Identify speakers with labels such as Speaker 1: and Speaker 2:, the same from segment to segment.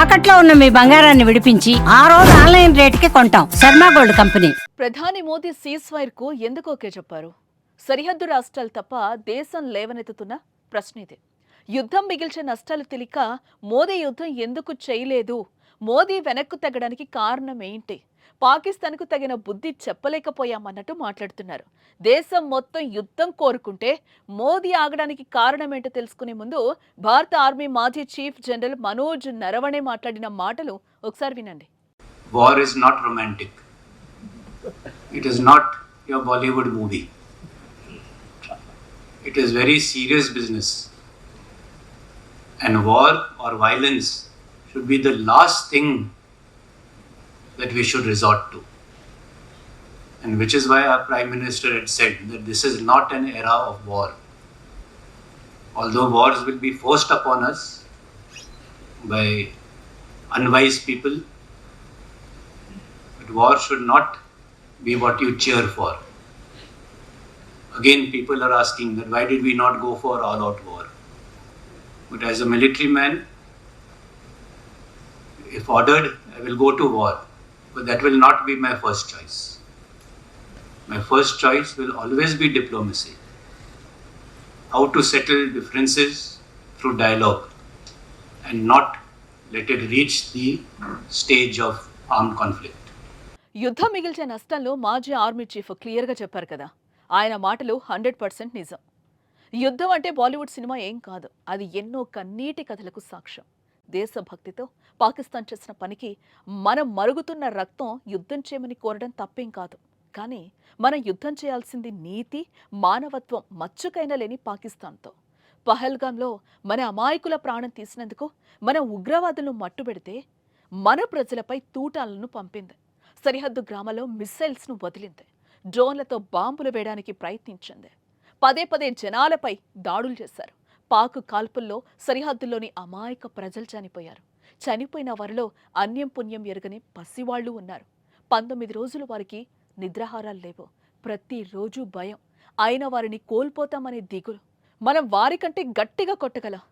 Speaker 1: తాకట్లో ఉన్న మీ బంగారాన్ని విడిపించి ఆ రోజు ఆన్లైన్ రేటుకి కొంటాం. Sharma gold company.
Speaker 2: ప్రధాని మోదీ సీజ్ఫైర్ కు ఎందుకు ఓకే చెప్పారు? సరిహద్దు రాష్ట్రాలు తప్ప దేశం లేవనెత్తుతున్న ప్రశ్న ఇది. యుద్ధం మిగిల్చే నష్టాలు తెలియక మోదీ యుద్ధం ఎందుకు చేయలేదు? మోదీ వెనక్కు తగ్గడానికి కారణం ఏంటి? పాకిస్తాన్కు తగిన బుద్ధి చెప్పలేకపోయామన్నట్టు మాట్లాడుతున్నారు. దేశం మొత్తం యుద్ధం కోరుకుంటే మోదీ ఆగడానికి కారణం ఏంటో తెలుసుకునే ముందు భారత ఆర్మీ మాజీ చీఫ్ జనరల్ మనోజ్ నరవణే మాట్లాడిన మాటలు ఒకసారి వినండి.
Speaker 3: War is not romantic. It is not your Bollywood movie. It is very serious business. And war or violence should be the last thing that we should resort to. And which is why our Prime Minister had said that this is not an era of war. Although wars will be forced upon us by unwise people, but war should not be what you cheer for. Again, people are asking that why did we not go for all-out war? But as a military man, if ordered, I will go to war. But that will not be my first choice. My first choice will always be diplomacy. How to settle differences through dialogue and not let it reach the stage of armed conflict.
Speaker 2: యుద్ధం మిగిల్చే నష్టంలో మాజీ army chief క్లియర్గా చెప్పారు కదా. ఆయన మాటలు 100% నిజం. యుద్ధం అంటే బాలీవుడ్ సినిమా ఏం కాదు. అది ఎన్నో కన్నీటి కథలకు సాక్ష్యం. దేశభక్తితో పాకిస్తాన్ చేసిన పనికి మనం మరుగుతున్న రక్తం యుద్ధం చేయమని కోరడం తప్పేం కాదు. కానీ మనం యుద్ధం చేయాల్సింది నీతి, మానవత్వం మచ్చుకైనా లేని పాకిస్తాన్తో. పహల్గాంలో మన అమాయకుల ప్రాణం తీసినందుకు మనం ఉగ్రవాదులను మట్టుబెడితే మన ప్రజలపై తూటాలను పంపింది. సరిహద్దు గ్రామాల్లో మిస్సైల్స్ను వదిలింది. డ్రోన్లతో బాంబులు వేయడానికి ప్రయత్నించింది. పదే పదే జనాలపై దాడులు చేశారు. పాక్ కాల్పుల్లో సరిహద్దుల్లోని అమాయక ప్రజలు చనిపోయారు. చనిపోయిన వారిలో అన్యం పుణ్యం ఎరగని పసివాళ్లు ఉన్నారు. 19 రోజులు వారికి నిద్రాహారాలు లేవు. ప్రతిరోజు భయం. అయిన వారిని కోల్పోతామనే దిగులు. మనం వారికంటే గట్టిగా కొట్టగలం.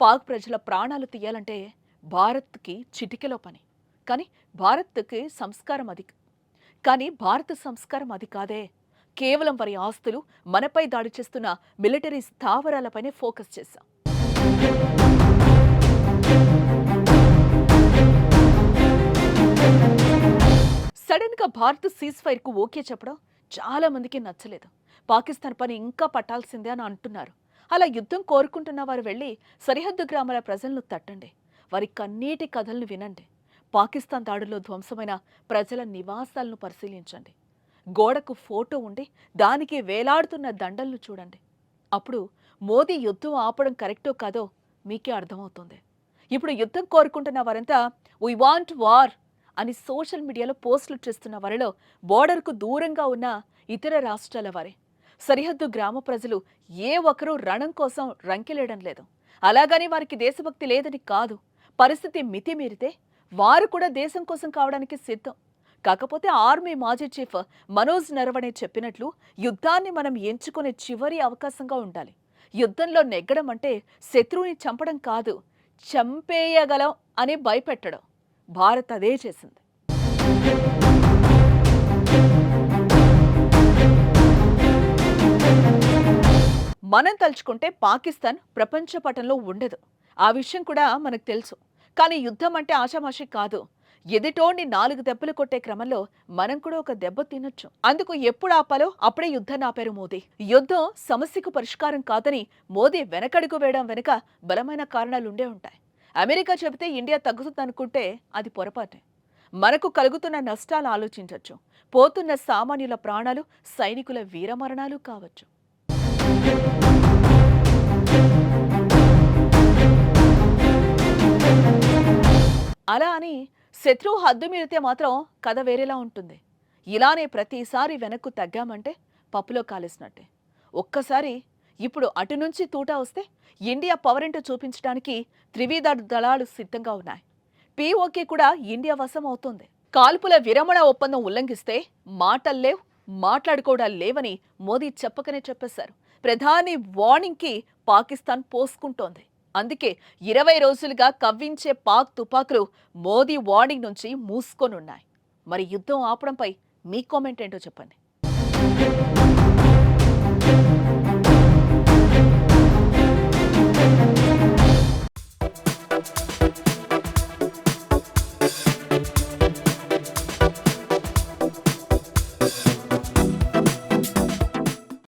Speaker 2: పాక్ ప్రజల ప్రాణాలు తీయాలంటే భారత్కి చిటికెలో పని. కానీ భారత సంస్కారం అది కాదే. కేవలం వారి ఆస్తులు, మనపై దాడి చేస్తున్న మిలిటరీ స్థావరాలపైనే ఫోకస్ చేశాం. సడన్ గా భారత్ సీజ్ఫైర్ కు ఓకే చెప్పడం చాలా మందికి నచ్చలేదు. పాకిస్తాన్ పని ఇంకా పట్టాల్సిందే అని అంటున్నారు. అలా యుద్ధం కోరుకుంటున్న వారు వెళ్లి సరిహద్దు గ్రామాల ప్రజలను తట్టండి. వారి కన్నీటి కథలను వినండి. పాకిస్తాన్ దాడుల్లో ధ్వంసమైన ప్రజల నివాసాలను పరిశీలించండి. గోడకు ఫోటో ఉండి దానికి వేలాడుతున్న దండలను చూడండి. అప్పుడు మోదీ యుద్ధం ఆపడం కరెక్టో కాదో మీకే అర్థమవుతుంది. ఇప్పుడు యుద్ధం కోరుకుంటున్న వారంతా వీ వాంట్ వార్ అని సోషల్ మీడియాలో పోస్టులు చేస్తున్న వారిలో బోర్డర్కు దూరంగా ఉన్న ఇతర రాష్ట్రాల వారే. సరిహద్దు గ్రామ ప్రజలు ఏ ఒక్కరూ రణం కోసం రంకెలేయడం లేదు. అలాగని వారికి దేశభక్తి లేదని కాదు. పరిస్థితి మితిమీరితే వారు కూడా దేశం కోసం కావడానికి సిద్ధం. కాకపోతే ఆర్మీ మాజీ చీఫ్ మనోజ్ నరవణే చెప్పినట్లు యుద్ధాన్ని మనం ఎంచుకునే చివరి అవకాశంగా ఉండాలి. యుద్ధంలో నెగ్గడం అంటే శత్రువుని చంపడం కాదు, చంపేయగలం అని భయపెట్టడం. భారత్ అదే చేసింది. మనం తలుచుకుంటే పాకిస్తాన్ ప్రపంచ పటంలో ఉండదు. ఆ విషయం కూడా మనకు తెలుసు. కానీ యుద్ధం అంటే ఆషామాషి కాదు. ఎదుటోడిని 4 దెబ్బలు కొట్టే క్రమంలో మనం కూడా ఒక దెబ్బ తినొచ్చు. అందుకు ఎప్పుడు ఆపాలో అప్పుడే యుద్ధాన్ని ఆపారు మోదీ. యుద్ధం సమస్యకు పరిష్కారం కాదని మోదీ వెనకడుగు వేయడం వెనుక బలమైన కారణాలుండే ఉంటాయి. అమెరికా చెబితే ఇండియా తగ్గుతుందనుకుంటే అది పొరపాటే. మనకు కలుగుతున్న నష్టాలు ఆలోచించవచ్చు. పోతున్న సామాన్యుల ప్రాణాలు, సైనికుల వీరమరణాలు కావచ్చు. అలా అని శత్రువు హద్దు మీరితే మాత్రం కథ వేరేలా ఉంటుంది. ఇలానే ప్రతిసారి వెనక్కు తగ్గామంటే పప్పులో కాలేసినట్టే. ఒక్కసారి ఇప్పుడు అటు నుంచి తూటా వస్తే ఇండియా పవర్ ఏంటో చూపించడానికి త్రివిధ దళాలు సిద్ధంగా ఉన్నాయి. పీఓకే కూడా ఇండియా వశం అవుతుంది. కాల్పుల విరమణ ఒప్పందం ఉల్లంఘిస్తే మాటల్లేవ్, మాట్లాడుకోవడాలు లేవని మోదీ చెప్పకనే చెప్పేశారు. ప్రధాని వార్నింగ్కి పాకిస్తాన్ పోసుకుంటోంది. అందుకే 20 రోజులుగా కవ్వించే పాక్ తుపాకులు మోదీ వార్నింగ్ నుంచి మూసుకొనున్నాయి. మరి యుద్ధం ఆపడంపై మీ కామెంట్ ఏంటో చెప్పండి.